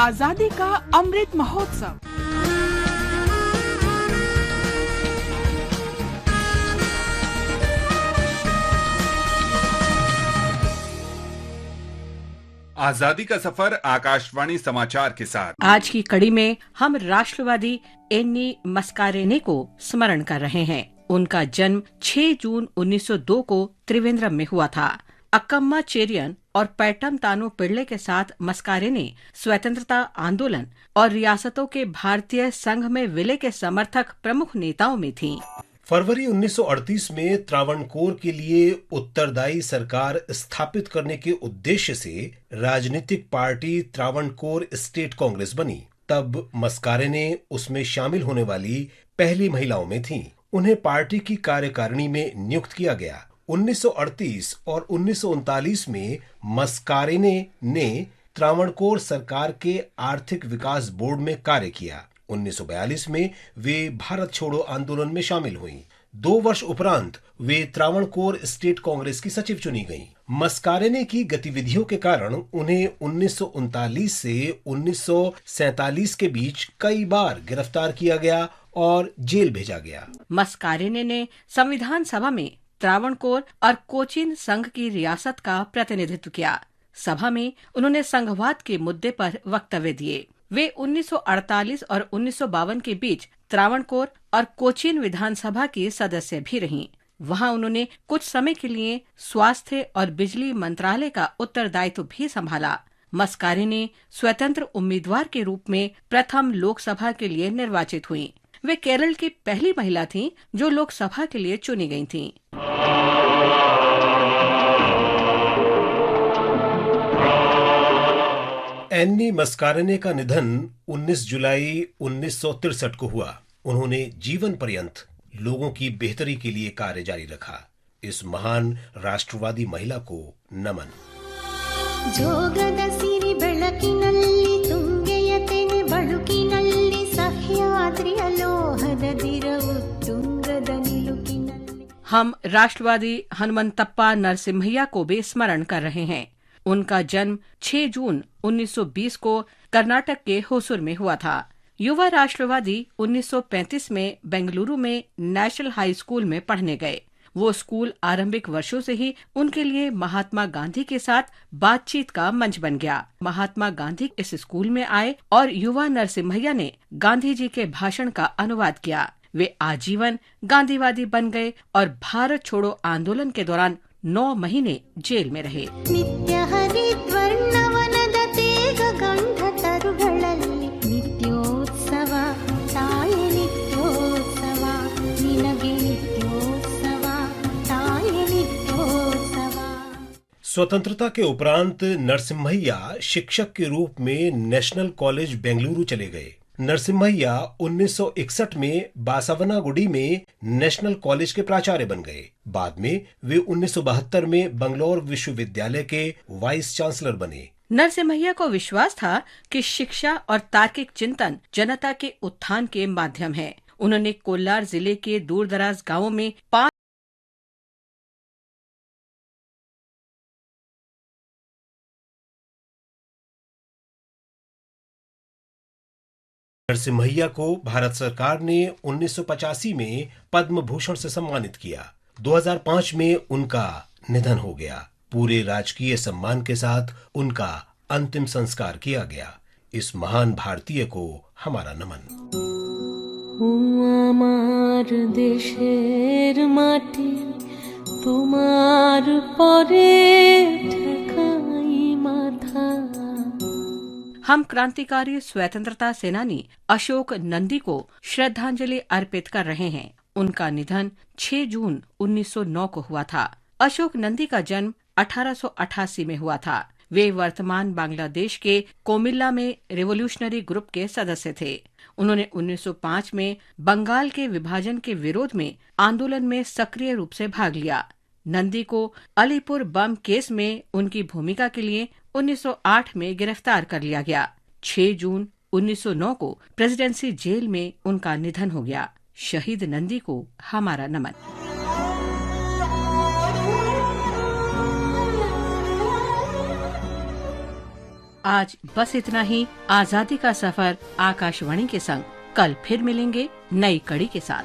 आजादी का अमृत महोत्सव। आजादी का सफर आकाशवाणी समाचार के साथ। आज की कड़ी में हम राष्ट्रवादी एन्नी मस्कारेने को स्मरण कर रहे हैं। उनका जन्म 6 जून 1902 को त्रिवेंद्रम में हुआ था। अक्कम्मा चेरियन और पैटम तानो पिड़ले के साथ मस्कारेने स्वतंत्रता आंदोलन और रियासतों के भारतीय संघ में विलय के समर्थक प्रमुख नेताओं में थीं। फरवरी 1938 में त्रावणकोर के लिए उत्तरदायी सरकार स्थापित करने के उद्देश्य से राजनीतिक पार्टी त्रावणकोर स्टेट कांग्रेस बनी। तब मस्कारेने उसमें शामिल होने वाली पहली महिलाओं में थीं। उन्हें पार्टी की कार्यकारिणी में नियुक्त किया गया। 1938 और 1939 में मस्कारेने ने त्रावणकोर सरकार के आर्थिक विकास बोर्ड में कार्य किया। 1942 में वे भारत छोड़ो आंदोलन में शामिल हुईं। 2 वर्ष उपरांत वे त्रावणकोर स्टेट कांग्रेस की सचिव चुनी गईं। मस्कारेने की गतिविधियों के कारण उन्हें 1939 से 1947 के बीच कई बार गिरफ्तार किया गया और जेल भेजा गया। मस्कारेने ने संविधान सभा में त्रावणकोर और कोचीन संघ की रियासत का प्रतिनिधित्व किया। सभा में उन्होंने संघवाद के मुद्दे पर वक्तव्य दिए। वे 1948 और 1952 के बीच त्रावणकोर और कोचीन विधानसभा की सदस्य भी रहीं। वहां उन्होंने कुछ समय के लिए स्वास्थ्य और बिजली मंत्रालय का उत्तरदायित्व भी संभाला। मस्कारेने स्वतंत्र उम्मीदवार के रूप में प्रथम लोकसभा के लिए निर्वाचित हुईं। वे केरल की पहली महिला थीं जो लोकसभा के लिए चुनी गई थीं। एन्नी मस्कारेने का निधन 19 जुलाई 1963 को हुआ। उन्होंने जीवन पर्यंत लोगों की बेहतरी के लिए कार्य जारी रखा। इस महान राष्ट्रवादी महिला को नमन। ಜೋಗದ ಸಿರಿ ಬೆಳಕಿನಲ್ಲಿ ತುಂಗೆಯತೆನೆ ಬಳುಕಿನಲ್ಲಿ ಸಹ್ಯಾದ್ರಿಯ ಲೋಹದ ದಿರವು ತುಂಗದ ನಿಲುಕಿನಲ್ಲಿ। हम राष्ट्रवादी हनुमंतप्पा नरसिम्हಯ್ಯ को भी स्मरण कर रहे हैं। उनका जन्म 6 जून 1920 को कर्नाटक के होसुर में हुआ था। युवा राष्ट्रवादी 1935 में बेंगलुरु में नेशनल हाई स्कूल में पढ़ने गए। वो स्कूल आरंभिक वर्षों से ही उनके लिए महात्मा गांधी के साथ बातचीत का मंच बन गया। महात्मा गांधी इस स्कूल में आए और युवा नरसिम्हಯ್ಯ ने गांधी जी के भाषण का अनुवाद किया। वे आजीवन गांधीवादी बन गए और भारत छोड़ो आंदोलन के दौरान 9 महीने जेल में रहे। ನಿತ್ಯ ಹರಿದ್ವರ್ಣವನದ ತೇಗ ಗಂಧ ತರುಗಳಲ್ಲಿ ನಿತ್ಯೋತ್ಸವ ತಾಯಿ ನಿತ್ಯೋತ್ಸವ ನಿನಗೆ ನಿತ್ಯೋತ್ಸವ ತಾಯಿ ನಿತ್ಯೋತ್ಸವ। स्वतंत्रता के उपरांत नरसिम्हಯ್ಯ शिक्षक के रूप में नेशनल कॉलेज बेंगलुरु चले गए। नरसिम्हಯ್ಯ 1961 में बासावनागुडी में नेशनल कॉलेज के प्राचार्य बन गए। बाद में वे 1972 में बंगलौर विश्वविद्यालय के वाइस चांसलर बने। नरसिम्हಯ್ಯ को विश्वास था कि शिक्षा और तार्किक चिंतन जनता के उत्थान के माध्यम है। उन्होंने कोल्लार जिले के दूरदराज गांवों में 5 नरसिम्हಯ್య को भारत सरकार ने 1985 में पद्म भूषण से सम्मानित किया। 2005 में उनका निधन हो गया। पूरे राजकीय सम्मान के साथ उनका अंतिम संस्कार किया गया। इस महान भारतीय को हमारा नमन। আমার দেশের মাটি তোমার পরে ঠেকাই মাথা। हम क्रांतिकारी स्वतंत्रता सेनानी अशोक नंदी को श्रद्धांजलि अर्पित कर रहे हैं। उनका निधन 6 जून 1909 को हुआ था। अशोक नंदी का जन्म 1888 में हुआ था। वे वर्तमान बांग्लादेश के कोमिल्ला में रिवोल्यूशनरी ग्रुप के सदस्य थे। उन्होंने 1905 में बंगाल के विभाजन के विरोध में आंदोलन में सक्रिय रूप से भाग लिया। नंदी को अलीपुर बम केस में उनकी भूमिका के लिए 1908 में गिरफ्तार कर लिया गया। 6 जून 1909 को प्रेसिडेंसी जेल में उनका निधन हो गया। शहीद नंदी को हमारा नमन। आज बस इतना ही। आजादी का सफर आकाशवाणी के संग कल फिर मिलेंगे नई कड़ी के साथ।